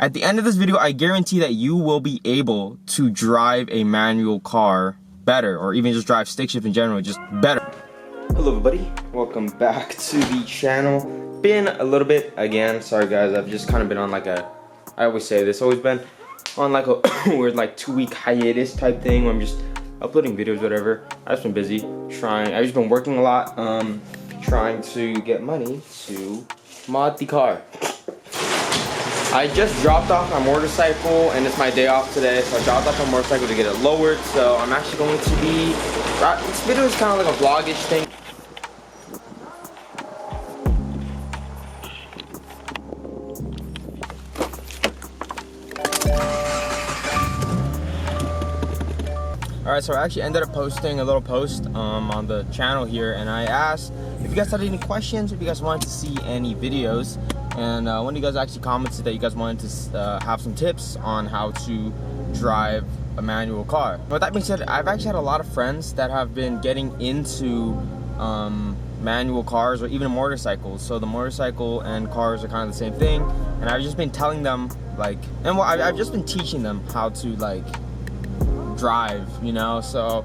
At the end of this video, I guarantee that you will be able to drive a manual car better, or even just drive stick shift in general, just better. Hello everybody, welcome back to the channel. Been a little bit, again, sorry guys, I've just kind of been on like a, I always say this, always been on like a weird like 2-week hiatus type thing where I'm just uploading videos, whatever. I've just been busy I've just been working a lot, trying to get money to mod the car. I just dropped off my motorcycle and it's my day off today, so I dropped off my motorcycle to get it lowered. So I'm actually going to be, this video is kind of like a vlogish thing. Alright, so I actually ended up posting a little post on the channel here, and I asked if you guys had any questions, if you guys wanted to see any videos. And one of you guys actually commented that you guys wanted to have some tips on how to drive a manual car. With that being said, I've actually had a lot of friends that have been getting into manual cars or even motorcycles. So the motorcycle and cars are kind of the same thing. And I've just been telling them I've just been teaching them how to drive, you know. So,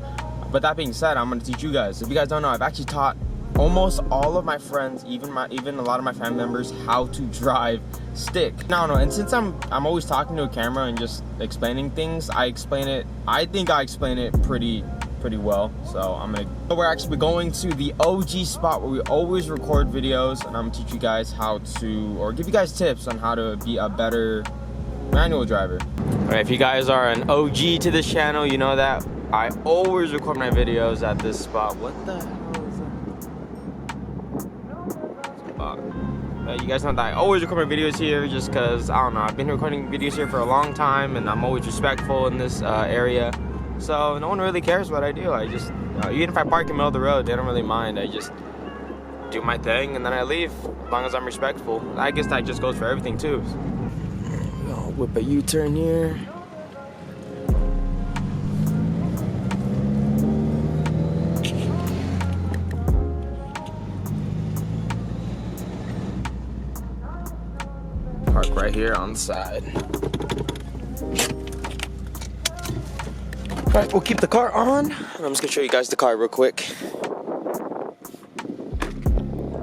but that being said, I'm gonna teach you guys. If you guys don't know, I've actually taught almost all of my friends, even a lot of my family members, how to drive stick. No, and since I'm always talking to a camera and just explaining things, I think I explain it pretty well. So we're actually going to the OG spot where we always record videos, and I'm gonna teach you guys how to, or give you guys tips on how to be a better manual driver. Alright, if you guys are an OG to this channel, you know that I always record my videos at this spot. What the hell? You guys know that I always record my videos here just because, I don't know, I've been recording videos here for a long time and I'm always respectful in this area. So no one really cares what I do. I just, even if I park in the middle of the road, they don't really mind. I just do my thing and then I leave, as long as I'm respectful. I guess that just goes for everything too. I'll whip a U-turn here. Park right here on the side. Alright, we'll keep the car on. And I'm just gonna show you guys the car real quick.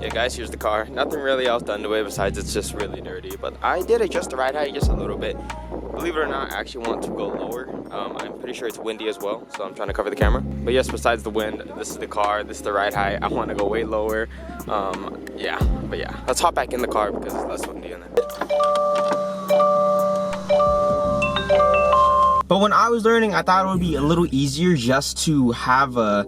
Yeah guys, here's the car. Nothing really else done to it besides it's just really dirty. But I did adjust the ride height just a little bit. Believe it or not, I actually want to go lower. I'm pretty sure it's windy as well, so I'm trying to cover the camera. But yes, besides the wind, this is the car, this is the ride height. I want to go way lower. Yeah, let's hop back in the car because it's less windy in it. But when I was learning, I thought it would be a little easier just to have a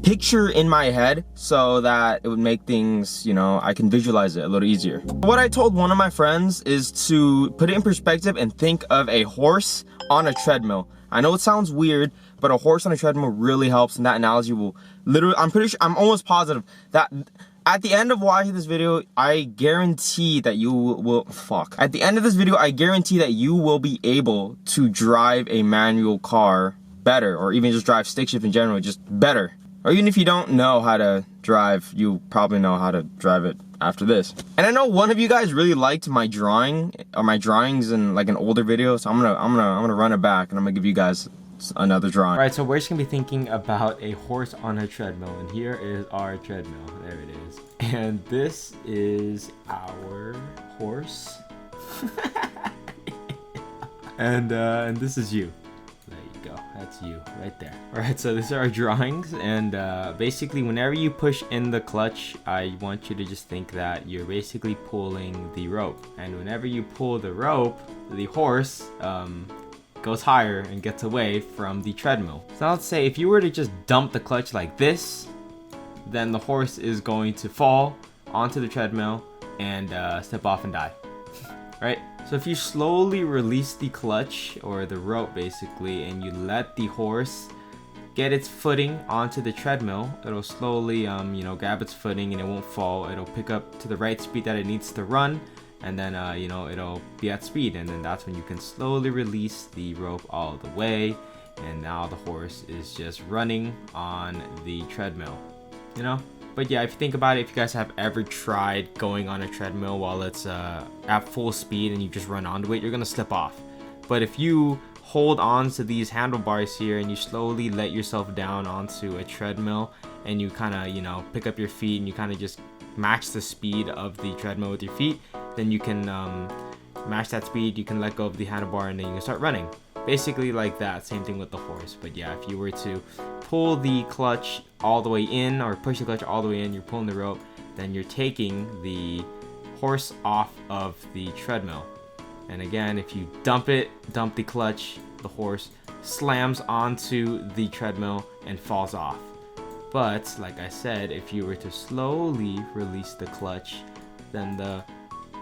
picture in my head so that it would make things, you know, I can visualize it a little easier. What I told one of my friends is to put it in perspective and think of a horse on a treadmill. I know it sounds weird, but a horse on a treadmill really helps, and that analogy will literally, I'm almost positive that at the end of watching this video, I guarantee that you will, At the end of this video, I guarantee that you will be able to drive a manual car better, or even just drive stick shift in general, just better. Or even if you don't know how to drive, you probably know how to drive it after this. And I know one of you guys really liked my drawing, or my drawings in like an older video, so I'm gonna run it back and I'm gonna give you guys another drawing. Alright, so we're just gonna be thinking about a horse on a treadmill, and here is our treadmill. There it is. And this is our horse. and this is you. There you go. That's you right there. Alright, so these are our drawings, and basically whenever you push in the clutch, I want you to just think that you're basically pulling the rope. And whenever you pull the rope, the horse goes higher and gets away from the treadmill. So let's say if you were to just dump the clutch like this, then the horse is going to fall onto the treadmill and step off and die. Right? So if you slowly release the clutch, or the rope basically, and you let the horse get its footing onto the treadmill, it'll slowly you know, grab its footing and it won't fall. It'll pick up to the right speed that it needs to run, and then you know, it'll be at speed, and then that's when you can slowly release the rope all the way, and now the horse is just running on the treadmill, you know. But yeah, if you think about it, if you guys have ever tried going on a treadmill while it's at full speed and you just run onto it, you're gonna slip off. But if you hold on to these handlebars here and you slowly let yourself down onto a treadmill and you kind of, you know, pick up your feet and you kind of just match the speed of the treadmill with your feet, then you can match that speed, you can let go of the handlebar, and then you can start running. Basically like that. Same thing with the horse. But yeah, if you were to pull the clutch all the way in or push the clutch all the way in, you're pulling the rope, then you're taking the horse off of the treadmill. And again, if you dump the clutch, the horse slams onto the treadmill and falls off. But like I said, if you were to slowly release the clutch, then the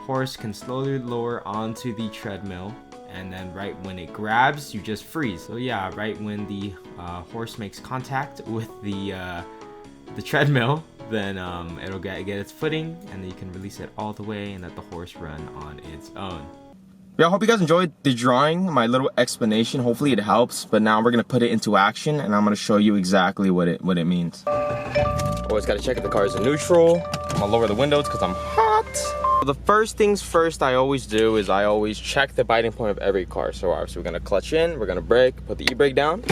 horse can slowly lower onto the treadmill, and then right when it grabs, you just freeze. So yeah, right when the horse makes contact with the treadmill, then it'll get its footing, and then you can release it all the way and let the horse run on its own. Yeah, I hope you guys enjoyed the drawing, my little explanation. Hopefully it helps, but now we're gonna put it into action and I'm gonna show you exactly what it means. Always gotta check if the car is in neutral. I'm gonna lower the windows because I'm hot. The first things first I always do is I always check the biting point of every car. So obviously we're gonna clutch in, we're gonna brake, put the e-brake down.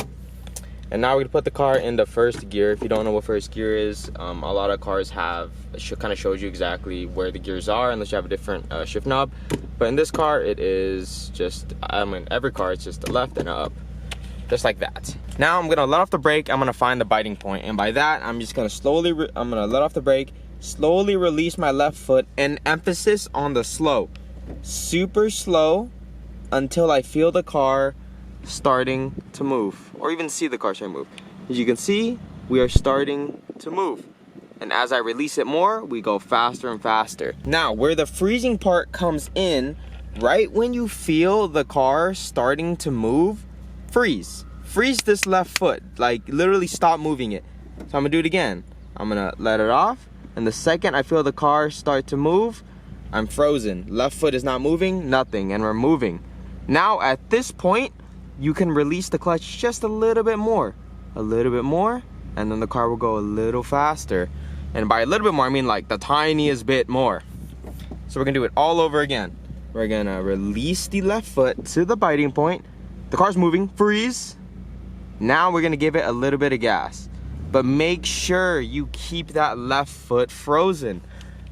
And now we're gonna put the car in the first gear. If you don't know what first gear is, a lot of cars have, it kind of shows you exactly where the gears are unless you have a different shift knob. But in this car, it is just, every car, it's just a left and a up. Just like that. Now I'm gonna let off the brake, I'm gonna find the biting point. And by that, I'm just gonna I'm gonna let off the brake, slowly release my left foot, and emphasis on the slow. Super slow until I feel the car starting to move, or even see the car starting to move. As you can see, we are starting to move. And as I release it more, we go faster and faster. Now, where the freezing part comes in, right when you feel the car starting to move, freeze. Freeze this left foot, like literally stop moving it. So I'm gonna do it again. I'm gonna let it off, and the second I feel the car start to move, I'm frozen. Left foot is not moving, nothing, and we're moving. Now at this point, you can release the clutch just a little bit more, and then the car will go a little faster. And by a little bit more, I mean like the tiniest bit more. So we're gonna do it all over again. We're gonna release the left foot to the biting point. The car's moving, freeze. Now we're gonna give it a little bit of gas, but make sure you keep that left foot frozen.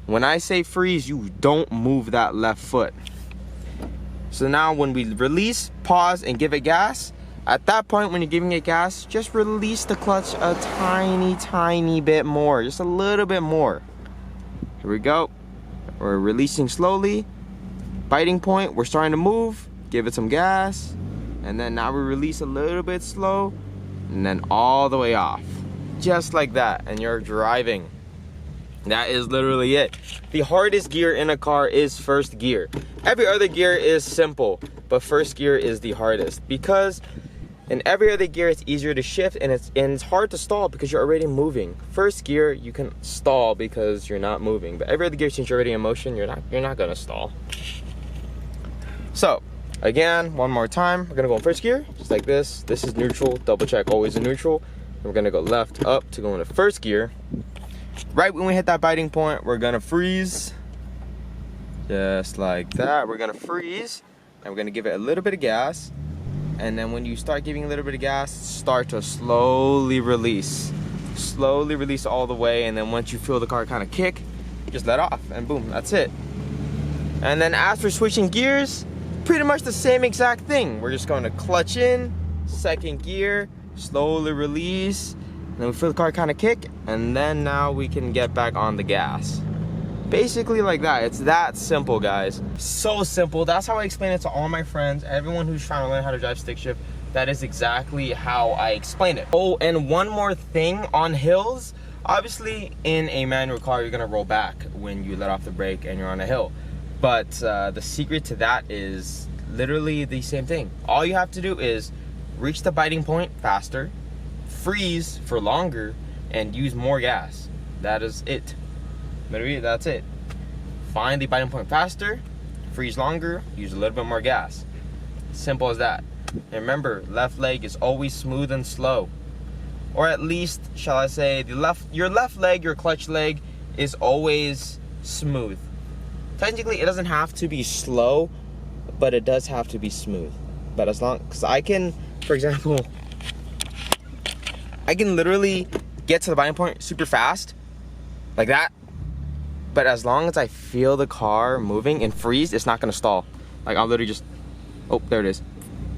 When I say freeze, you don't move that left foot. So now when we release, pause, and give it gas, at that point when you're giving it gas, just release the clutch a tiny bit more, just a little bit more. Here we go. We're releasing slowly. Biting point, we're starting to move. Give it some gas. And then now we release a little bit slow, and then all the way off. Just like that, and you're driving. That is literally it. The hardest gear in a car is first gear. Every other gear is simple, but first gear is the hardest, because in every other gear it's easier to shift, and it's hard to stall because you're already moving. First gear you can stall because you're not moving, but every other gear, since you're already in motion, you're not gonna stall. So again, one more time, we're gonna go in first gear, just like this. This is neutral, double check always in neutral. And we're gonna go left up to go into first gear. Right when we hit that biting point, we're gonna freeze. Just like that, we're gonna freeze. And we're gonna give it a little bit of gas. And then when you start giving a little bit of gas, start to slowly release. Slowly release all the way, and then once you feel the car kind of kick, just let off, and boom, that's it. And then as for switching gears, pretty much the same exact thing. We're just going to clutch in, second gear, slowly release, and then we feel the car kind of kick, and then now we can get back on the gas. Basically like that. It's that simple, guys. So simple. That's how I explain it to all my friends, everyone who's trying to learn how to drive stick shift. That is exactly how I explain it. Oh, and one more thing on hills. Obviously, in a manual car, you're gonna roll back when you let off the brake and you're on a hill. But the secret to that is literally the same thing. All you have to do is reach the biting point faster, freeze for longer, and use more gas. That is it. Literally, that's it. Find the biting point faster, freeze longer, use a little bit more gas. Simple as that. And remember, left leg is always smooth and slow. or at least, shall I say, your left leg, your clutch leg, is always smooth. Technically, it doesn't have to be slow, but it does have to be smooth. But as long, because I can, for example, I can literally get to the biting point super fast, like that. But as long as I feel the car moving and freeze, it's not gonna stall. Like I'll literally just, oh, there it is.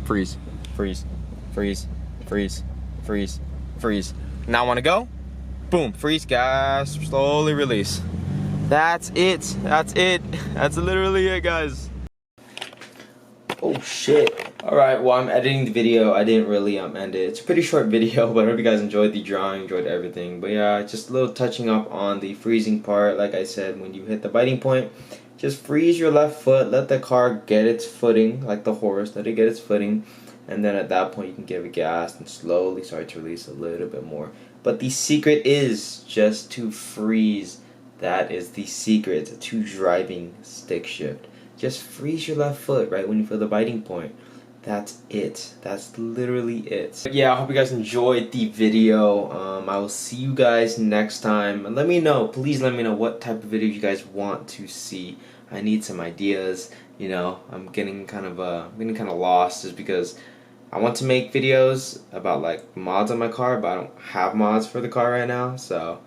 Freeze, freeze, freeze, freeze, freeze, freeze. Now I wanna go, boom, freeze, gas, slowly release. That's it, that's it. That's literally it, guys. Oh shit. Alright, well, I'm editing the video. I didn't really end it. It's a pretty short video, but I hope you guys enjoyed the drawing, enjoyed everything. But yeah, just a little touching up on the freezing part. Like I said, when you hit the biting point, just freeze your left foot, let the car get its footing, like the horse, let it get its footing, and then at that point you can give it gas and slowly start to release a little bit more. But the secret is just to freeze. That is the secret to driving stick shift. Just freeze your left foot right when you feel the biting point. That's it. That's literally it. But yeah, I hope you guys enjoyed the video. I will see you guys next time. And let me know, please let me know what type of video you guys want to see. I need some ideas. You know, I'm getting kind of lost just because I want to make videos about like mods on my car, but I don't have mods for the car right now. So,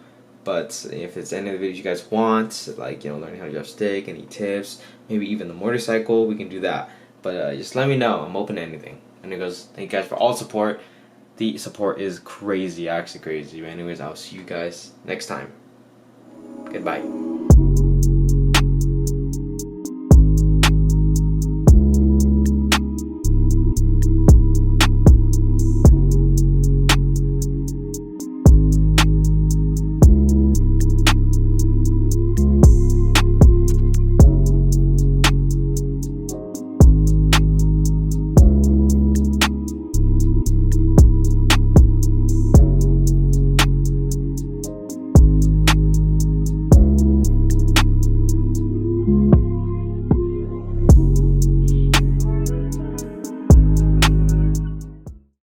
but if it's any of the videos you guys want, like, you know, learning how to drive stick, any tips, maybe even the motorcycle, we can do that. But just let me know. I'm open to anything. And it goes, thank you guys for all support. The support is crazy, actually crazy. But anyways, I'll see you guys next time. Goodbye.